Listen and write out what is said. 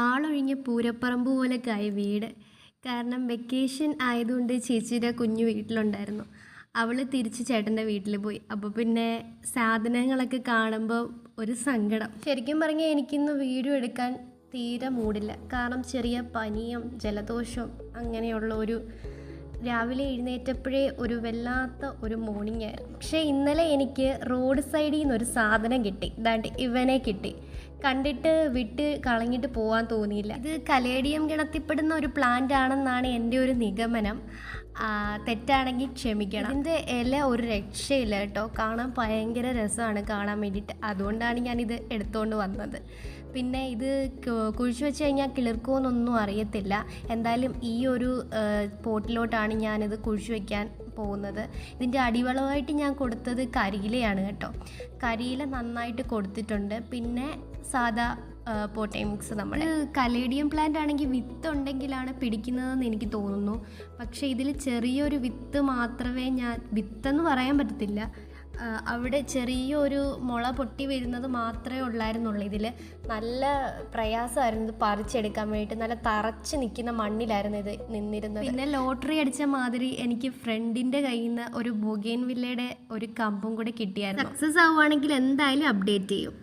ആളൊഴിഞ്ഞ പൂരപ്പറമ്പ് പോലൊക്കെ ആയി വീട്. കാരണം വെക്കേഷൻ ആയതുകൊണ്ട് ചേച്ചിയുടെ കുഞ്ഞു വീട്ടിലുണ്ടായിരുന്നു. അവൾ തിരിച്ച് ചേട്ടൻ്റെ വീട്ടിൽ പോയി. അപ്പോൾ പിന്നെ സാധനങ്ങളൊക്കെ കാണുമ്പോൾ ഒരു സങ്കടം. ശരിക്കും പറഞ്ഞാൽ എനിക്കിന്ന് വീഡിയോ എടുക്കാൻ തീരെ മൂടില്ല. കാരണം ചെറിയ പനിയും ജലദോഷവും അങ്ങനെയുള്ള രാവിലെ എഴുന്നേറ്റപ്പോഴേ ഒരു വല്ലാത്ത ഒരു മോർണിംഗ് ആയിരുന്നു. പക്ഷേ ഇന്നലെ എനിക്ക് റോഡ് സൈഡിൽ നിന്നൊരു സാധനം കിട്ടി. ദാണ്ട് ഇവനെ കിട്ടി. കണ്ടിട്ട് വിട്ട് കളഞ്ഞിട്ട് പോകാൻ തോന്നിയില്ല. ഇത് കലേഡിയം ഗണത്തിൽപ്പെടുന്ന ഒരു പ്ലാന്റ് ആണെന്നാണ് എൻ്റെ ഒരു നിഗമനം. തെറ്റാണെങ്കിൽ ക്ഷമിക്കണം. ഇതിൻ്റെ ഇല ഒരു രക്ഷയില്ല കേട്ടോ. കാണാൻ ഭയങ്കര രസമാണ് കാണാൻ വേണ്ടിയിട്ട്. അതുകൊണ്ടാണ് ഞാനിത് എടുത്തുകൊണ്ട് വന്നത്. പിന്നെ ഇത് കുഴിച്ചു വെച്ച് കഴിഞ്ഞാൽ കിളിർക്കുമെന്നൊന്നും അറിയത്തില്ല. എന്തായാലും ഈ ഒരു പോട്ടിലോട്ടാണ് ഞാനിത് കുഴിച്ചു വയ്ക്കാൻ പോകുന്നത്. ഇതിൻ്റെ അടിവളമായിട്ട് ഞാൻ കൊടുത്തത് കരിയിലയാണ് കേട്ടോ. കരിയില നന്നായിട്ട് കൊടുത്തിട്ടുണ്ട്. പിന്നെ സാധാ പോട്ടേ മിക്സ്. നമ്മൾ കലേഡിയം പ്ലാന്റ് ആണെങ്കിൽ വിത്ത് ഉണ്ടെങ്കിലാണ് പിടിക്കുന്നതെന്ന് എനിക്ക് തോന്നുന്നു. പക്ഷേ ഇതിൽ ചെറിയൊരു വിത്ത് മാത്രമേ വിത്തെന്ന് പറയാൻ പറ്റത്തില്ല, അവിടെ ചെറിയൊരു മുള പൊട്ടി വരുന്നത് മാത്രമേ ഉള്ളായിരുന്നുള്ളൂ. ഇതിൽ നല്ല പ്രയാസമായിരുന്നു ഇത് പറിച്ചെടുക്കാൻ വേണ്ടിയിട്ട്. നല്ല തറച്ച് നിൽക്കുന്ന മണ്ണിലായിരുന്നു ഇത് നിന്നിരുന്നത്. പിന്നെ ലോട്ടറി അടിച്ച മാതിരി എനിക്ക് ഫ്രണ്ടിൻ്റെ കയ്യിൽ നിന്ന് ഒരു ബൊഗെയിൻവില്ലയുടെ ഒരു കമ്പും കൂടെ കിട്ടിയായിരുന്നു. സക്സസ് ആവുകയാണെങ്കിൽ എന്തായാലും അപ്ഡേറ്റ് ചെയ്യും.